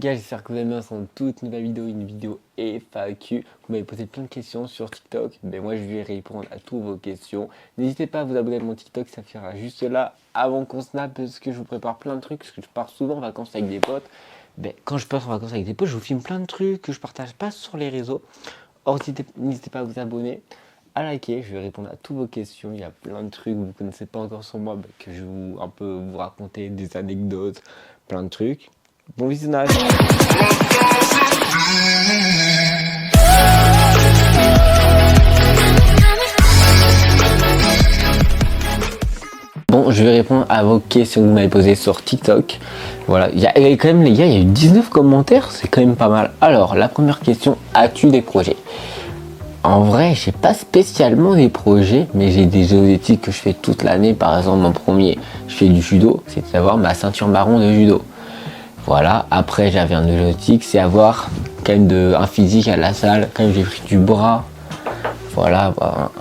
Gars, j'espère que vous allez bien dans toute nouvelle vidéo, une vidéo FAQ. Vous m'avez posé plein de questions sur TikTok, mais moi je vais répondre à toutes vos questions. N'hésitez pas à vous abonner à mon TikTok, ça fera juste là avant qu'on snap, parce que je vous prépare plein de trucs, parce que je pars souvent en vacances avec des potes. Ben, quand je pars en vacances avec des potes, je vous filme plein de trucs que je partage pas sur les réseaux. Or, n'hésitez pas à vous abonner, à liker, je vais répondre à toutes vos questions. Il y a plein de trucs que vous ne connaissez pas encore sur moi, que je vais un peu vous raconter, des anecdotes, plein de trucs. Bon visionnage. Bon, je vais répondre à vos questions que vous m'avez posées sur TikTok. Voilà, il y a quand même les gars, il y a eu 19 commentaires, c'est quand même pas mal. Alors, la première question, as-tu des projets? En vrai, j'ai pas spécialement des projets, mais j'ai des objectifs que je fais toute l'année. Par exemple, mon premier, je fais du judo, c'est d'avoir ma ceinture marron de judo. Voilà, après j'avais un objectif, c'est avoir quand même un physique à la salle, quand même j'ai pris du bras, voilà,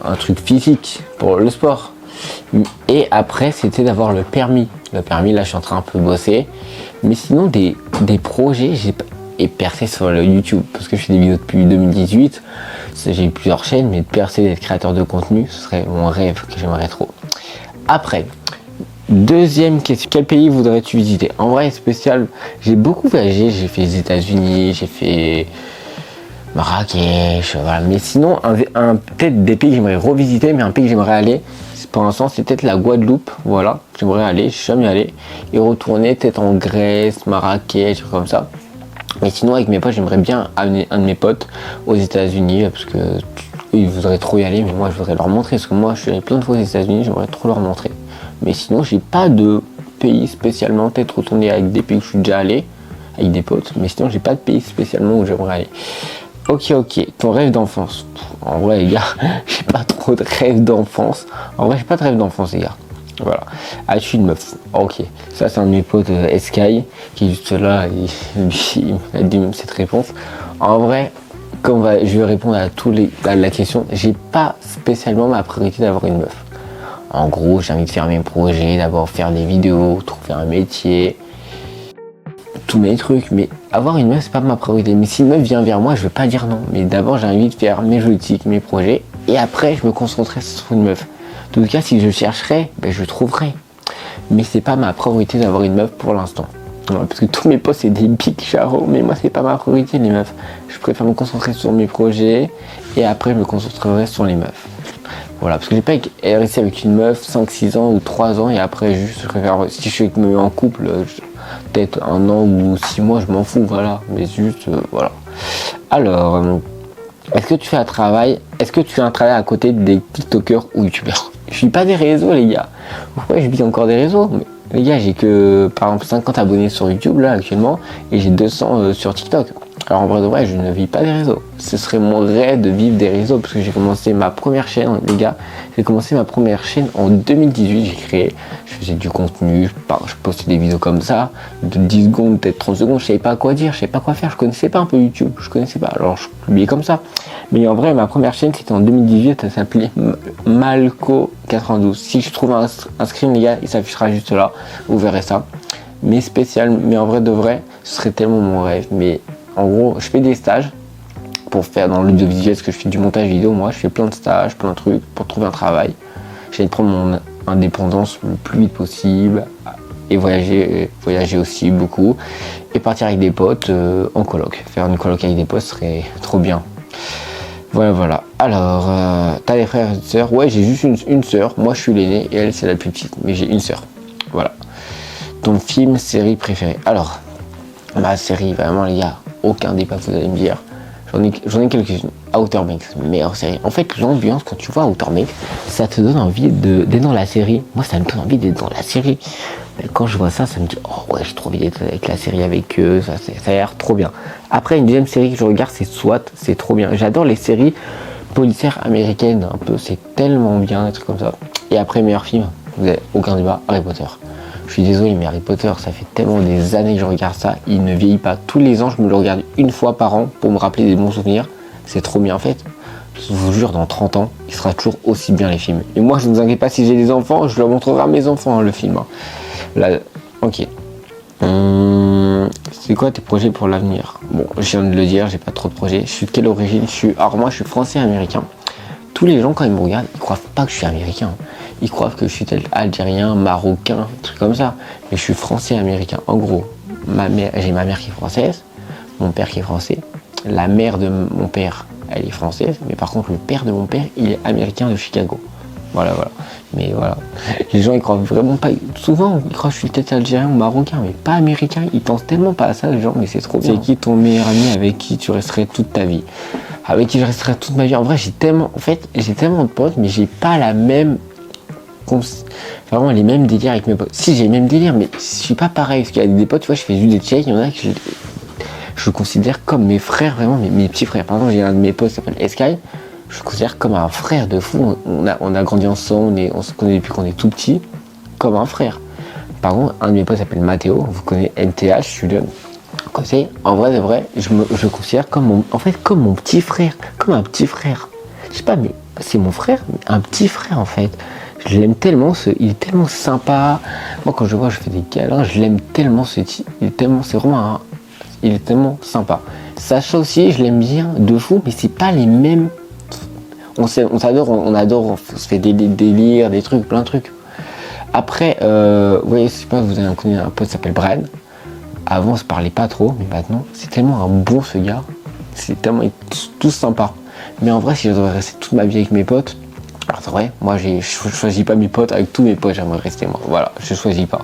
un truc physique pour le sport. Et après c'était d'avoir le permis. Le permis, là je suis en train un peu bosser. Mais sinon des projets, et percer sur le YouTube, parce que je fais des vidéos depuis 2018, j'ai eu plusieurs chaînes, mais de percer, d'être créateur de contenu, ce serait mon rêve que j'aimerais trop. Après, deuxième question, quel pays voudrais-tu visiter? En vrai, spécial, j'ai beaucoup voyagé, j'ai fait les États-Unis, j'ai fait Marrakech, voilà. Mais sinon, peut-être des pays que j'aimerais revisiter, mais un pays que j'aimerais aller, pour l'instant, c'est peut-être la Guadeloupe, voilà. J'aimerais aller, je suis jamais allé, et retourner peut-être en Grèce, Marrakech, comme ça. Mais sinon, avec mes potes, j'aimerais bien amener un de mes potes aux États-Unis, parce que ils voudraient trop y aller, mais moi, je voudrais leur montrer, parce que moi, je suis allé plein de fois aux États-Unis, j'aimerais trop leur montrer. Mais sinon, j'ai pas de pays spécialement, peut-être retourner avec des pays où je suis déjà allé, avec des potes, mais sinon, j'ai pas de pays spécialement où j'aimerais aller. Ok, ton rêve d'enfance. En vrai, les gars, j'ai pas trop de rêve d'enfance. En vrai, j'ai pas de rêve d'enfance, les gars. Voilà. As-tu une meuf? Ok. Ça, c'est un de mes potes, Sky, qui est juste là, il m'a dit même cette réponse. En vrai, je vais répondre à la question, j'ai pas spécialement ma priorité d'avoir une meuf. En gros, j'ai envie de faire mes projets, d'abord faire des vidéos, trouver un métier, tous mes trucs. Mais avoir une meuf, c'est pas ma priorité. Mais si une meuf vient vers moi, je veux pas dire non. Mais d'abord, j'ai envie de faire mes politiques, mes projets. Et après, je me concentrerai sur une meuf. En tout cas, si je chercherai, ben, je trouverai. Mais c'est pas ma priorité d'avoir une meuf pour l'instant. Parce que tous mes potes, c'est des big charros. Mais moi, c'est pas ma priorité, les meufs. Je préfère me concentrer sur mes projets. Et après, je me concentrerai sur les meufs. Voilà, parce que j'ai pas resté avec une meuf 5-6 ans ou 3 ans et après juste, je préfère, si je suis en couple, peut-être 1 an ou 6 mois, je m'en fous, voilà, mais juste, voilà. Alors, est-ce que tu fais un travail à côté des TikTokers ou YouTubeurs? Je suis pas des réseaux, les gars. Pourquoi je vis encore des réseaux? Mais, les gars, j'ai que, par exemple, 50 abonnés sur YouTube, là, actuellement, et j'ai 200 sur TikTok. Alors en vrai de vrai, je ne vis pas des réseaux. Ce serait mon rêve de vivre des réseaux parce que j'ai commencé ma première chaîne, les gars. J'ai commencé ma première chaîne en 2018. J'ai créé, je faisais du contenu, je postais des vidéos comme ça, de 10 secondes, peut-être 30 secondes. Je savais pas quoi dire, je savais pas quoi faire. Je connaissais pas un peu YouTube, je connaissais pas. Alors je publiais comme ça. Mais en vrai, ma première chaîne c'était en 2018. Elle s'appelait Malco92. Si je trouve un screen, les gars, il s'affichera juste là. Vous verrez ça. Mais spécial, mais en vrai de vrai, ce serait tellement mon rêve. Mais en gros, je fais des stages pour faire dans l'audiovisuel, parce que je fais du montage vidéo, moi, je fais plein de stages, plein de trucs pour trouver un travail. J'essaie de prendre mon indépendance le plus vite possible et voyager aussi beaucoup et partir avec des potes en coloc. Faire une coloc avec des potes serait trop bien. Voilà. Alors, t'as des frères et des sœurs? Ouais, j'ai juste une sœur. Moi, je suis l'aîné et elle, c'est la plus petite, mais j'ai une sœur. Voilà. Ton film, série préférée? Alors, ma série, vraiment, les gars, aucun débat, vous allez me dire. J'en ai quelques-unes. Outer Banks, meilleure série. En fait, l'ambiance, quand tu vois Outer Banks, ça te donne envie d'être dans la série. Moi, ça me donne envie d'être dans la série. Mais quand je vois ça, ça me dit, oh ouais, j'ai trop envie d'être avec la série avec eux. Ça a l'air trop bien. Après, une deuxième série que je regarde, c'est SWAT. C'est trop bien. J'adore les séries policières américaines, un peu. C'est tellement bien, des trucs comme ça. Et après, meilleur film, vous avez aucun débat, Harry Potter. Je suis désolé, mais Harry Potter, ça fait tellement des années que je regarde ça, il ne vieillit pas. Tous les ans, je me le regarde une fois par an pour me rappeler des bons souvenirs. C'est trop bien fait. Je vous jure, dans 30 ans, il sera toujours aussi bien les films. Et moi, je ne vous inquiète pas, si j'ai des enfants, je leur montrerai à mes enfants le film. Là, ok. c'est quoi tes projets pour l'avenir? Bon, je viens de le dire, j'ai pas trop de projets. Je suis de quelle origine? Alors moi, je suis français-américain. Tous les gens, quand ils me regardent, ils croient pas que je suis américain. Ils croient que je suis tel algérien, marocain, truc comme ça. Mais je suis français-américain. En gros, j'ai ma mère qui est française, mon père qui est français, la mère de mon père, elle est française, mais par contre, le père de mon père, il est américain de Chicago. Voilà. Mais voilà. Les gens, ils croient vraiment pas. Souvent, ils croient que je suis peut-être algérien ou marocain, mais pas américain. Ils pensent tellement pas à ça, les gens, mais c'est trop bien. C'est qui ton meilleur ami avec qui tu resterais toute ta vie? Avec qui je resterai toute ma vie? En vrai, j'ai tellement de potes, mais j'ai pas la même. Vraiment les mêmes délires avec mes potes. Si, j'ai les mêmes délires, mais je suis pas pareil. Parce qu'il y a des potes, tu vois, je fais juste des checks, il y en a que je considère comme mes frères, vraiment, mes petits frères. Par exemple, j'ai un de mes potes qui s'appelle Sky. Je le considère comme un frère de fou. On a grandi ensemble, on se connaît depuis qu'on est tout petit, comme un frère. Par contre, un de mes potes s'appelle Mathéo, vous connaissez NTH, Julien. En vrai de vrai, je le considère comme mon petit frère, comme un petit frère. Je sais pas, mais c'est mon frère, mais un petit frère en fait. Je l'aime tellement, il est tellement sympa. Moi quand je le vois, je fais des câlins, je l'aime tellement ce type. Il est tellement sympa. Sacha aussi, je l'aime bien de fou, mais c'est pas les mêmes. On s'adore, on se fait des délires, des trucs, plein de trucs. Après, ouais, je sais pas, vous avez connu un pote qui s'appelle Brian. Avant, on se parlait pas trop, mais maintenant, c'est tellement un bon ce gars. C'est tellement tous sympas. Mais en vrai, si je devrais rester toute ma vie avec mes potes, alors c'est vrai, moi, je choisis pas mes potes avec tous mes potes, j'aimerais rester moi. Voilà, je choisis pas.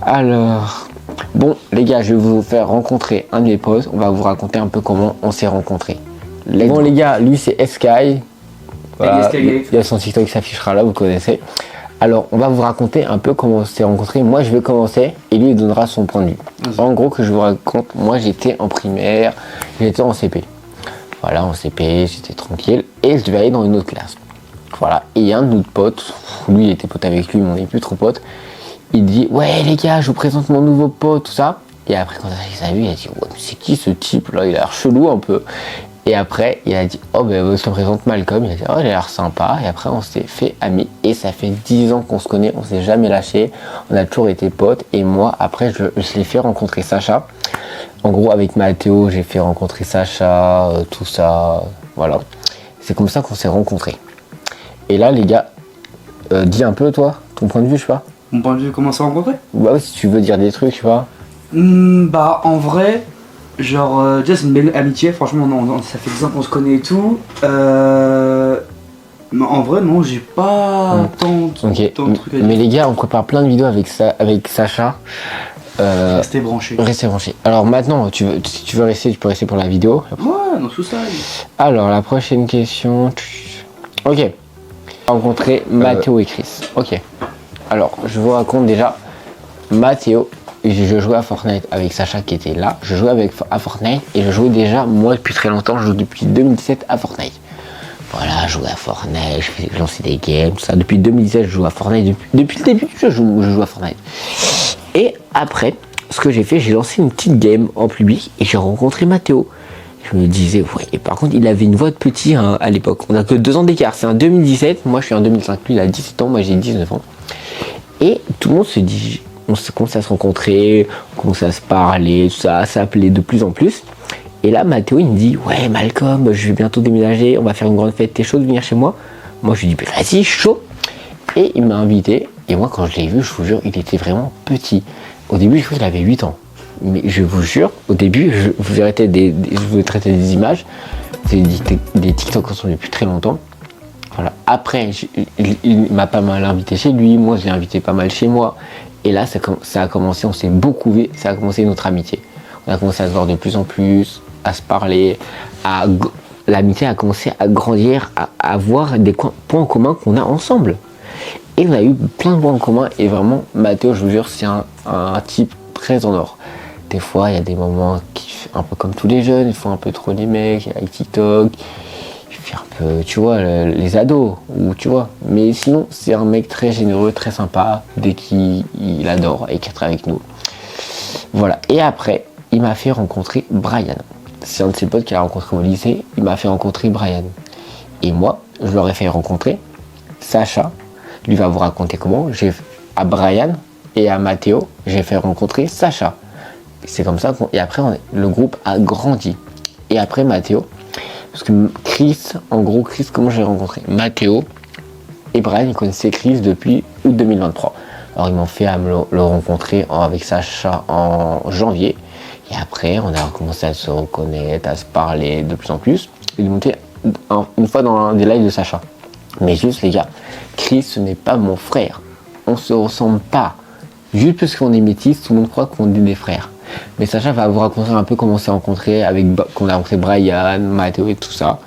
Alors, bon, les gars, je vais vous faire rencontrer un de mes potes. On va vous raconter un peu comment on s'est rencontrés. Bon, les gars, lui, c'est Sky. Voilà, il y a son TikTok qui s'affichera là, vous connaissez. Alors, on va vous raconter un peu comment on s'est rencontrés. Moi, je vais commencer et lui, il donnera son point de vue. En gros, que je vous raconte, moi, j'étais en primaire, j'étais en CP. Voilà, en CP, j'étais tranquille et je devais aller dans une autre classe. Voilà, et il y a un de nos potes, lui, il était pote avec lui, mais on n'est plus trop potes. Il dit, ouais, les gars, je vous présente mon nouveau pote, tout ça. Et après, quand il a vu, il a dit, ouais, mais c'est qui ce type-là? Il a l'air chelou un peu. Et après, il a dit, oh ben, je te présente Malcolm. Il a dit, oh, il a l'air sympa. Et après, on s'est fait amis. Et ça fait 10 ans qu'on se connaît, on s'est jamais lâché. On a toujours été potes. Et moi, après, je l'ai fait rencontrer Sacha. En gros, avec Mathéo, j'ai fait rencontrer Sacha, tout ça. Voilà. C'est comme ça qu'on s'est rencontrés. Et là, les gars, dis un peu, toi, ton point de vue, je sais pas. Mon point de vue, comment on s'est rencontrés? Bah oui, si tu veux dire des trucs, tu vois. Bah, en vrai. Genre, déjà c'est une belle amitié, franchement ça fait 10 ans qu'on se connaît et tout. Mais en vrai non, j'ai pas tant de trucs à dire. Mais les gars, on prépare plein de vidéos avec Sacha. Restez branchés. Restez branchés. Alors maintenant, si tu veux rester, tu peux rester pour la vidéo. Ouais, non, tout ça. Alors la prochaine question. Ok. Rencontrer Mathéo et Chris. Ok. Alors, je vous raconte déjà. Mathéo. Je jouais à Fortnite avec Sacha qui était là. Je jouais à Fortnite et je jouais déjà, moi depuis très longtemps, je joue depuis 2017 à Fortnite. Voilà, je jouais à Fortnite, je lançais des games, tout ça. Depuis 2017, je joue à Fortnite. Depuis le début, je joue à Fortnite. Et après, ce que j'ai fait, j'ai lancé une petite game en public et j'ai rencontré Mathéo. Je me disais, ouais, et par contre, il avait une voix de petit hein, à l'époque. On a que 2 ans d'écart. C'est en 2017, moi je suis en 2005, lui il a 17 ans, moi j'ai 19 ans. Et tout le monde se dit. On commence à se rencontrer, on commence à se parler, tout ça, à s'appeler de plus en plus. Et là, Mathéo, il me dit, ouais, Malcolm, je vais bientôt déménager, on va faire une grande fête, t'es chaud de venir chez moi? Moi, je lui dis, vas-y, chaud. Et il m'a invité, et moi, quand je l'ai vu, je vous jure, il était vraiment petit. Au début, je crois qu'il avait 8 ans. Mais je vous jure, au début, je vous traiter des images, c'est des TikTok ensemble depuis très longtemps. Voilà. Après, il m'a pas mal invité chez lui, moi, je l'ai invité pas mal chez moi. Et là, ça a commencé, on s'est beaucoup vu, ça a commencé notre amitié. On a commencé à se voir de plus en plus, à se parler, l'amitié a commencé à grandir, à avoir des points communs qu'on a ensemble. Et on a eu plein de points en commun et vraiment, Mathéo, je vous jure, c'est un type très en or. Des fois, il y a des moments qui un peu comme tous les jeunes, ils font un peu trop les mecs, avec TikTok. Un peu, tu vois, les ados, ou tu vois. Mais sinon, c'est un mec très généreux, très sympa, dès qu'il adore et qu'il est avec nous. Voilà. Et après, il m'a fait rencontrer Brian. C'est un de ses potes qu'il a rencontré au lycée. Il m'a fait rencontrer Brian. Et moi, je leur ai fait rencontrer Sacha. Lui va vous raconter comment. À Brian et à Mathéo, j'ai fait rencontrer Sacha. c'est comme ça et après le groupe a grandi. Et après Mathéo, parce que Chris, en gros Chris, comment j'ai rencontré Mathéo et Brian, ils connaissaient Chris depuis août 2023. Alors ils m'ont fait à le rencontrer avec Sacha en janvier. Et après, on a commencé à se reconnaître, à se parler de plus en plus. Il est monté une fois dans des lives de Sacha. Mais juste les gars, Chris, ce n'est pas mon frère. On se ressemble pas. Juste parce qu'on est métis, tout le monde croit qu'on est des frères. Mais Sacha va vous raconter un peu comment on s'est rencontrés, qu'on a rencontré Brian, Mathéo et tout ça.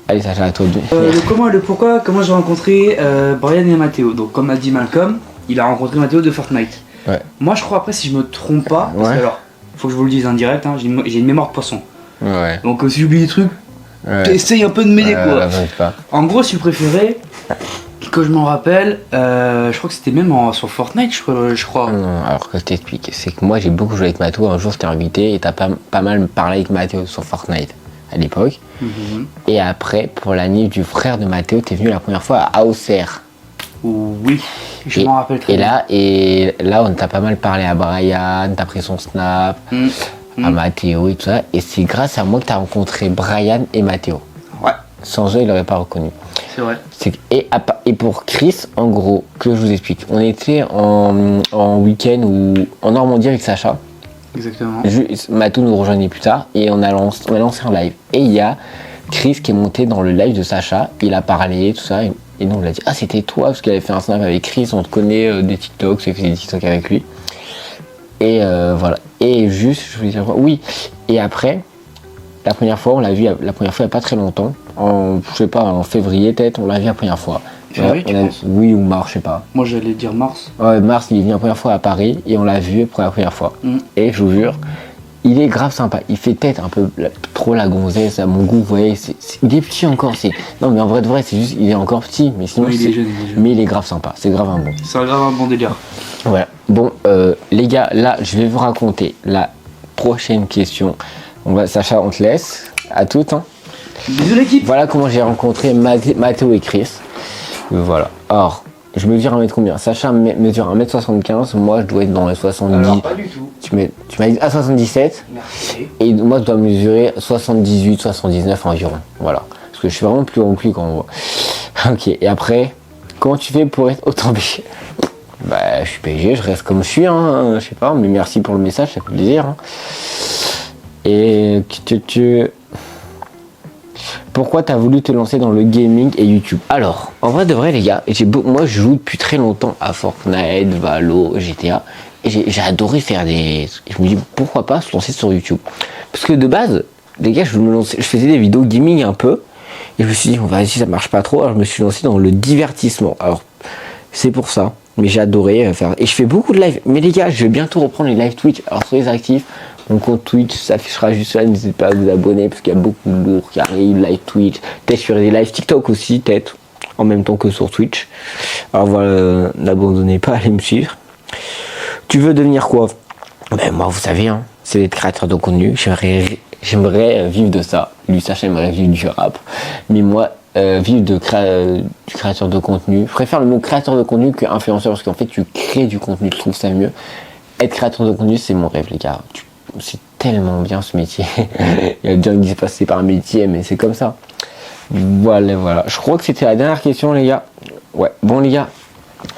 Allez Sacha, à toi de... Le comment et le pourquoi, comment j'ai rencontré Brian et Mathéo. Donc comme a dit Malcolm, il a rencontré Mathéo de Fortnite. Ouais. Moi je crois après si je me trompe pas, parce que alors, faut que je vous le dise en direct, hein, j'ai une mémoire de poisson. Ouais. Donc si j'oublie des trucs, essaye un peu de m'aider quoi. Pas. En gros, si vous préférez, que je m'en rappelle, je crois que c'était même sur Fortnite, je crois. Non, alors que je t'explique, c'est que moi j'ai beaucoup joué avec Mathéo. Un jour je t'ai invité et t'as pas mal parlé avec Mathéo sur Fortnite à l'époque. Et après, pour l'année du frère de Mathéo, t'es venu la première fois à Auxerre. Oui, je m'en rappelle très bien. Et là, on t'a pas mal parlé à Brian, t'as pris son snap, à Mathéo et tout ça. Et c'est grâce à moi que t'as rencontré Brian et Mathéo. Ouais. Sans eux, il l'aurait pas reconnu. C'est vrai. Et pour Chris, en gros, que je vous explique, on était en week-end ou en Normandie avec Sacha. Exactement. Mathéo nous rejoignait plus tard et on a lancé un live. Et il y a Chris qui est monté dans le live de Sacha, il a parlé, tout ça. Et nous on l'a dit, ah c'était toi, parce qu'il avait fait un snap avec Chris, on te connaît des TikToks, j'ai fait des TikToks avec lui. Et voilà. Et juste, je voulais dire quoi, oui. Et après, la première fois, on l'a vu il n'y a pas très longtemps. Je sais pas, en février peut-être, on l'a vu la première fois. Février, tu penses ? Oui, ou mars, je sais pas. Moi j'allais dire mars. Ouais, mars, il est venu la première fois à Paris et on l'a vu pour la première fois. Et je vous jure, il est grave sympa. Il fait peut-être un peu trop la gonzesse à mon goût, vous voyez. Il est petit encore. Non, mais en vrai de vrai, c'est juste, il est encore petit. Mais sinon, il est jeune. Mais il est grave sympa. C'est grave un bon. C'est grave un bon délire. Voilà. Bon, les gars, là, je vais vous raconter la prochaine question. Sacha, on te laisse. À toutes. Hein. Bisous l'équipe. Voilà comment j'ai rencontré Mathéo et Chris. Voilà. Or, je mesure 1m combien? Sacha mesure 1m75, moi je dois être dans les 70. Alors, pas du tout. Tu m'as dit à 77. Merci. Et moi je dois mesurer 78, 79 environ. Voilà. Parce que je suis vraiment plus rond que lui quand on voit. Ok, et après, comment tu fais pour être autant BG? Bah, je suis BG, je reste comme je suis, hein. Je sais pas, mais merci pour le message, ça fait plaisir. Hein. Et pourquoi t'as voulu te lancer dans le gaming et YouTube? Alors, en vrai de vrai les gars, moi je joue depuis très longtemps à Fortnite, Valo, GTA, et j'ai adoré faire des... Je me dis pourquoi pas se lancer sur YouTube? Parce que de base, les gars, je faisais des vidéos gaming un peu, et je me suis dit, vas-y, ça marche pas trop, alors je me suis lancé dans le divertissement. Alors, c'est pour ça, mais j'ai adoré faire... Et je fais beaucoup de live, mais les gars, je vais bientôt reprendre les live Twitch, alors soyez actifs. Mon compte Twitch s'affichera juste là, n'hésitez pas à vous abonner parce qu'il y a beaucoup de lourds qui arrivent, live Twitch, peut-être sur des lives TikTok aussi, peut-être, en même temps que sur Twitch. Alors voilà, n'abandonnez pas à aller me suivre. Tu veux devenir quoi? Ben moi vous savez, hein, c'est d'être créateur de contenu, j'aimerais vivre de ça. Lui Sacha aimerait vivre du rap, mais moi vivre du créateur de contenu, je préfère le mot créateur de contenu que influenceur parce qu'en fait tu crées du contenu, je trouve ça mieux. Être créateur de contenu c'est mon rêve les gars. C'est tellement bien ce métier. Il y a des gens qui disent pas c'est pas un métier, mais c'est comme ça. Voilà. Je crois que c'était la dernière question, les gars. Ouais, bon, les gars,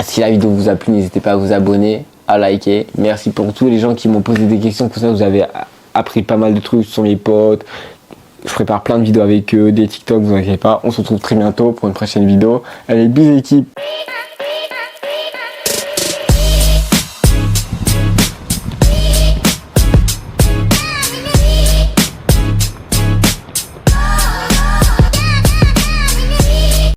si la vidéo vous a plu, n'hésitez pas à vous abonner, à liker. Merci pour tous les gens qui m'ont posé des questions. Comme ça, vous avez appris pas mal de trucs sur mes potes. Je prépare plein de vidéos avec eux, des TikTok, vous inquiétez pas. On se retrouve très bientôt pour une prochaine vidéo. Allez, bisous, équipe.